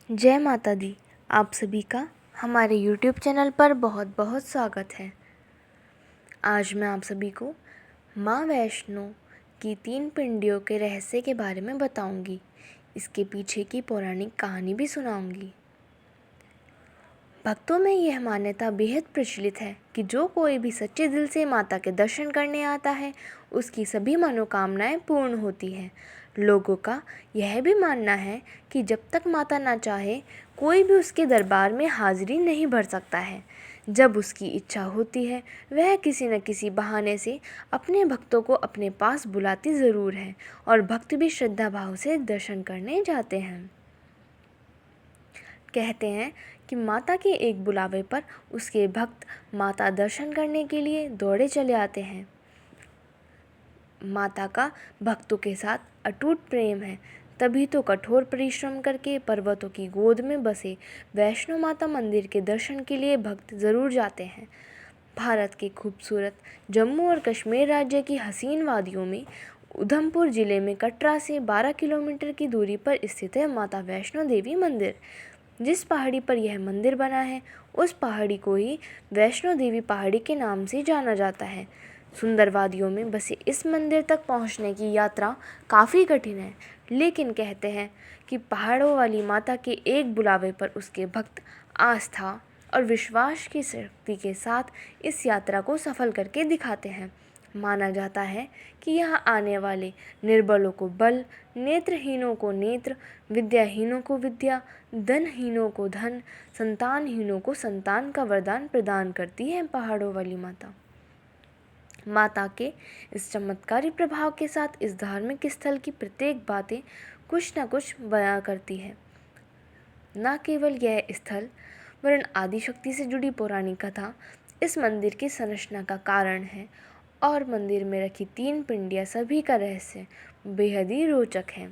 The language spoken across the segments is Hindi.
जय माता दी। आप सभी का हमारे YouTube चैनल पर बहुत बहुत स्वागत है। आज मैं आप सभी को माँ वैष्णो की 3 पिंडियों के रहस्य के बारे में बताऊंगी। इसके पीछे की पौराणिक कहानी भी सुनाऊंगी। भक्तों में यह मान्यता बेहद प्रचलित है कि जो कोई भी सच्चे दिल से माता के दर्शन करने आता है, उसकी सभी मनोकामनाएं पूर्ण होती हैं। लोगों का यह भी मानना है कि जब तक माता ना चाहे, कोई भी उसके दरबार में हाजिरी नहीं भर सकता है। जब उसकी इच्छा होती है, वह किसी न किसी बहाने से अपने भक्तों को अपने पास बुलाती ज़रूर है और भक्त भी श्रद्धा भाव से दर्शन करने जाते हैं। कहते हैं कि माता के एक बुलावे पर उसके भक्त माता दर्शन करने के लिए दौड़े चले आते हैं। माता का भक्तों के साथ अटूट प्रेम है, तभी तो कठोर परिश्रम करके पर्वतों की गोद में बसे वैष्णो माता मंदिर के दर्शन के लिए भक्त ज़रूर जाते हैं। भारत के खूबसूरत जम्मू और कश्मीर राज्य की हसीन वादियों में उधमपुर ज़िले में कटरा से 12 किलोमीटर की दूरी पर स्थित है माता वैष्णो देवी मंदिर। जिस पहाड़ी पर यह मंदिर बना है, उस पहाड़ी को ही वैष्णो देवी पहाड़ी के नाम से जाना जाता है। सुंदर वादियों में बसे इस मंदिर तक पहुंचने की यात्रा काफ़ी कठिन है, लेकिन कहते हैं कि पहाड़ों वाली माता के एक बुलावे पर उसके भक्त आस्था और विश्वास की शक्ति के साथ इस यात्रा को सफल करके दिखाते हैं। माना जाता है कि यहाँ आने वाले निर्बलों को बल, नेत्रहीनों को नेत्र, विद्याहीनों को विद्या, धनहीनों को धन, संतानहीनों को संतान का वरदान प्रदान करती है पहाड़ों वाली माता। माता के इस चमत्कारी प्रभाव के साथ इस धार्मिक स्थल की प्रत्येक बातें कुछ न कुछ बयां करती है। न केवल यह स्थल वरन आदिशक्ति से जुड़ी पौराणिक कथा इस मंदिर की संरचना का कारण है और मंदिर में रखी 3 पिंडियाँ सभी का रहस्य बेहद ही रोचक है।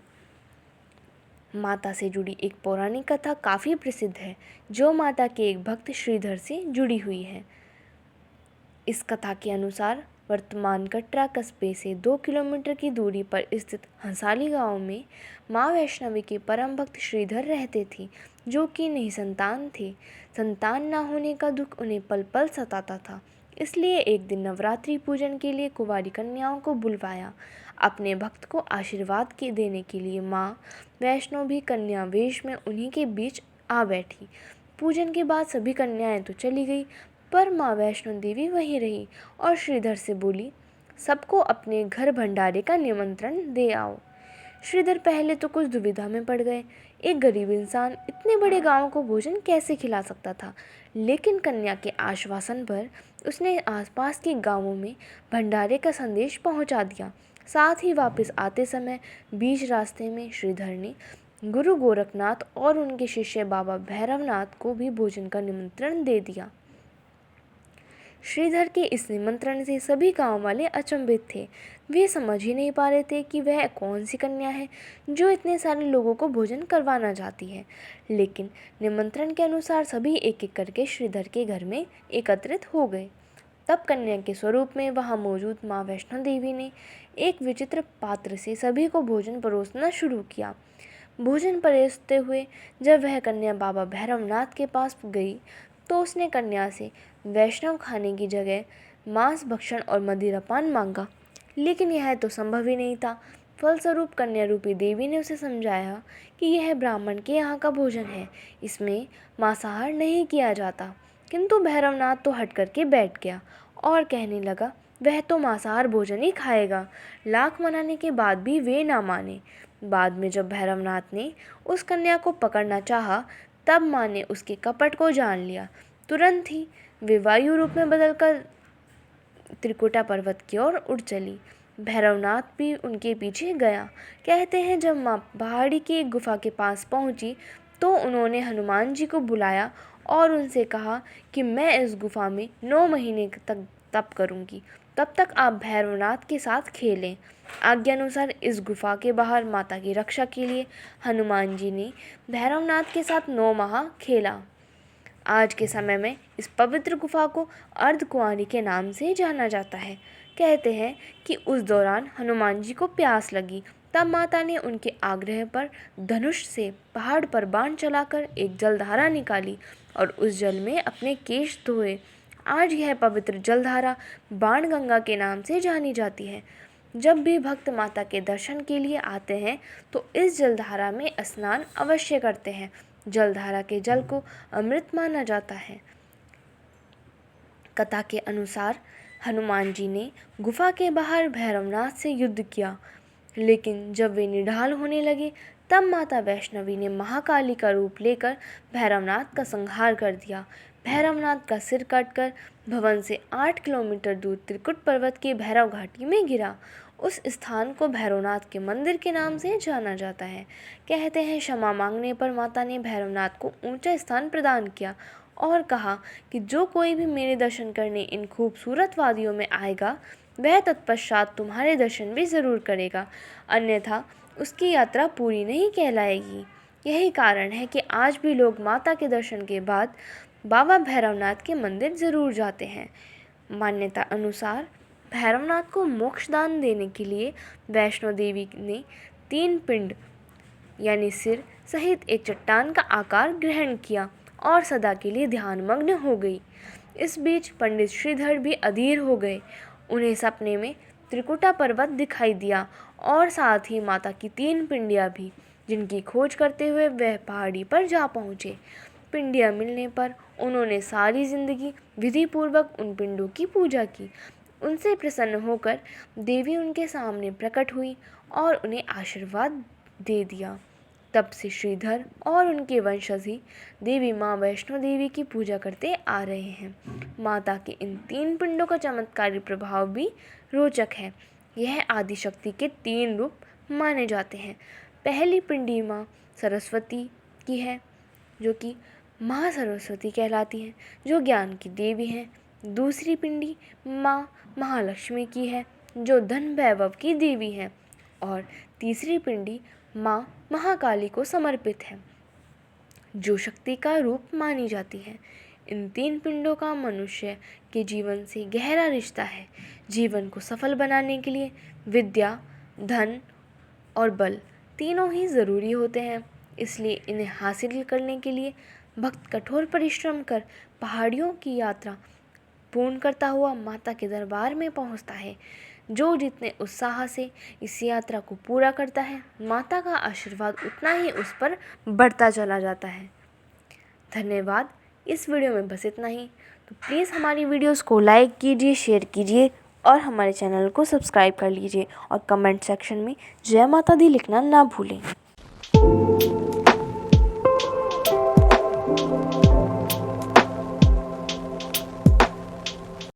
माता से जुड़ी एक पौराणिक कथा काफ़ी प्रसिद्ध है, जो माता के एक भक्त श्रीधर से जुड़ी हुई है। इस कथा के अनुसार वर्तमान कटरा कस्बे से 2 किलोमीटर की दूरी पर स्थित हंसाली गांव में माँ वैष्णवी के परम भक्त श्रीधर रहते थे, जो कि निसंतान थे। संतान न होने का दुख उन्हें पल पल सताता था। इसलिए एक दिन नवरात्रि पूजन के लिए कुंवारी कन्याओं को बुलवाया। अपने भक्त को आशीर्वाद के देने के लिए माँ वैष्णो भी कन्या वेश में उन्हीं के बीच आ बैठी। पूजन के बाद सभी कन्याएं तो चली गई, पर माँ वैष्णो देवी वहीं रही और श्रीधर से बोली, सबको अपने घर भंडारे का निमंत्रण दे आओ। श्रीधर पहले तो कुछ दुविधा में पड़ गए। एक गरीब इंसान इतने बड़े गांव को भोजन कैसे खिला सकता था, लेकिन कन्या के आश्वासन पर उसने आसपास के गांवों में भंडारे का संदेश पहुंचा दिया। साथ ही वापस आते समय बीच रास्ते में श्रीधर ने गुरु गोरखनाथ और उनके शिष्य बाबा भैरवनाथ को भी भोजन का निमंत्रण दे दिया। श्रीधर के इस निमंत्रण से सभी गांव वाले अचंभित थे। वे समझ ही नहीं पा रहे थे कि वह कौन सी कन्या है जो इतने सारे लोगों को भोजन करवाना चाहती है। लेकिन निमंत्रण के अनुसार सभी एक एक करके श्रीधर के घर में एकत्रित हो गए। तब कन्या के स्वरूप में वहां मौजूद माँ वैष्णो देवी ने एक विचित्र पात्र से सभी को भोजन परोसना शुरू किया। भोजन परोसते हुए जब वह कन्या बाबा भैरवनाथ के पास गई, तो उसने कन्या से वैष्णव खाने की जगह मांस भक्षण और मदिरापान मांगा, लेकिन यह तो संभव ही नहीं था। फलस्वरूप कन्या रूपी देवी ने उसे समझाया कि यह ब्राह्मण के यहाँ का भोजन है, इसमें मांसाहार नहीं किया जाता। किंतु भैरवनाथ तो हट करके बैठ गया और कहने लगा, वह तो मांसाहार भोजन ही खाएगा। लाख मनाने के बाद भी वे ना माने। बाद में जब भैरवनाथ ने उस कन्या को पकड़ना चाहा, तब माँ ने उसके कपट को जान लिया। तुरंत ही वे वायु रूप में बदलकर त्रिकुटा पर्वत की ओर उड़ चली। भैरवनाथ भी उनके पीछे गया। कहते हैं जब माँ पहाड़ी की एक गुफा के पास पहुंची, तो उन्होंने हनुमान जी को बुलाया और उनसे कहा कि मैं इस गुफा में 9 महीने तक तप करूंगी, तब तक आप भैरवनाथ के साथ खेलें। आज्ञानुसार इस गुफा के बाहर माता की रक्षा के लिए हनुमान जी ने भैरवनाथ के साथ 9 माह खेला। आज के समय में इस पवित्र गुफा को अर्धकुंवारी के नाम से जाना जाता है। कहते हैं कि उस दौरान हनुमान जी को प्यास लगी, तब माता ने उनके आग्रह पर धनुष से पहाड़ पर बाण चलाकर एक जलधारा निकाली और उस जल में अपने केश धोए। आज यह पवित्र जलधारा बाणगंगा के नाम से जानी जाती है। जब भी भक्त माता के दर्शन के लिए आते हैं तो इस जलधारा में स्नान अवश्य करते हैं। जलधारा के जल को अमृत माना जाता है। कथा के अनुसार हनुमान जी ने गुफा के बाहर भैरवनाथ से युद्ध किया, लेकिन जब वे निढाल होने लगे तब माता वैष्णवी ने महाकाली का रूप लेकर भैरवनाथ का संहार कर दिया। भैरवनाथ का सिर काटकर भवन से 8 किलोमीटर दूर त्रिकुट पर्वत की भैरव घाटी में गिरा। उस स्थान को भैरवनाथ के मंदिर के नाम से जाना जाता है। कहते हैं क्षमा मांगने पर माता ने भैरवनाथ को ऊंचा स्थान प्रदान किया और कहा कि जो कोई भी मेरे दर्शन करने इन खूबसूरत वादियों में आएगा वह तत्पश्चात तुम्हारे दर्शन भी ज़रूर करेगा, अन्यथा उसकी यात्रा पूरी नहीं कहलाएगी। यही कारण है कि आज भी लोग माता के दर्शन के बाद बाबा भैरवनाथ के मंदिर ज़रूर जाते हैं। मान्यता अनुसार भैरवनाथ को मोक्षदान देने के लिए वैष्णो देवी ने 3 पिंड यानी सिर सहित एक चट्टान का आकार ग्रहण किया और सदा के लिए ध्यानमग्न हो गई। इस बीच पंडित श्रीधर भी अधीर हो गए। उन्हें सपने में त्रिकुटा पर्वत दिखाई दिया और साथ ही माता की 3 पिंडियाँ भी, जिनकी खोज करते हुए वह पहाड़ी पर जा पहुँचे। पिंडियाँ मिलने पर उन्होंने सारी जिंदगी विधि पूर्वक उन पिंडों की पूजा की। उनसे प्रसन्न होकर देवी उनके सामने प्रकट हुई और उन्हें आशीर्वाद दे दिया। तब से श्रीधर और उनके वंशज ही देवी माँ वैष्णो देवी की पूजा करते आ रहे हैं। माता के इन 3 पिंडों का चमत्कारी प्रभाव भी रोचक है। यह आदिशक्ति के 3 रूप माने जाते हैं। पहली पिंडी माँ सरस्वती की है, जो कि माँ सरस्वती कहलाती हैं, जो ज्ञान की देवी हैं। दूसरी पिंडी माँ महालक्ष्मी की है, जो धन वैभव की देवी हैं। और तीसरी पिंडी माँ महाकाली को समर्पित है, जो शक्ति का रूप मानी जाती है। इन 3 पिंडों का मनुष्य के जीवन से गहरा रिश्ता है। जीवन को सफल बनाने के लिए विद्या, धन और बल तीनों ही ज़रूरी होते हैं। इसलिए इन्हें हासिल करने के लिए भक्त कठोर परिश्रम कर पहाड़ियों की यात्रा पूर्ण करता हुआ माता के दरबार में पहुंचता है। जो जितने उत्साह से इस यात्रा को पूरा करता है, माता का आशीर्वाद उतना ही उस पर बढ़ता चला जाता है। धन्यवाद। इस वीडियो में बस इतना ही। तो प्लीज़ हमारी वीडियोस को लाइक कीजिए, शेयर कीजिए और हमारे चैनल को सब्सक्राइब कर लीजिए और कमेंट सेक्शन में जय माता दी लिखना ना भूलें।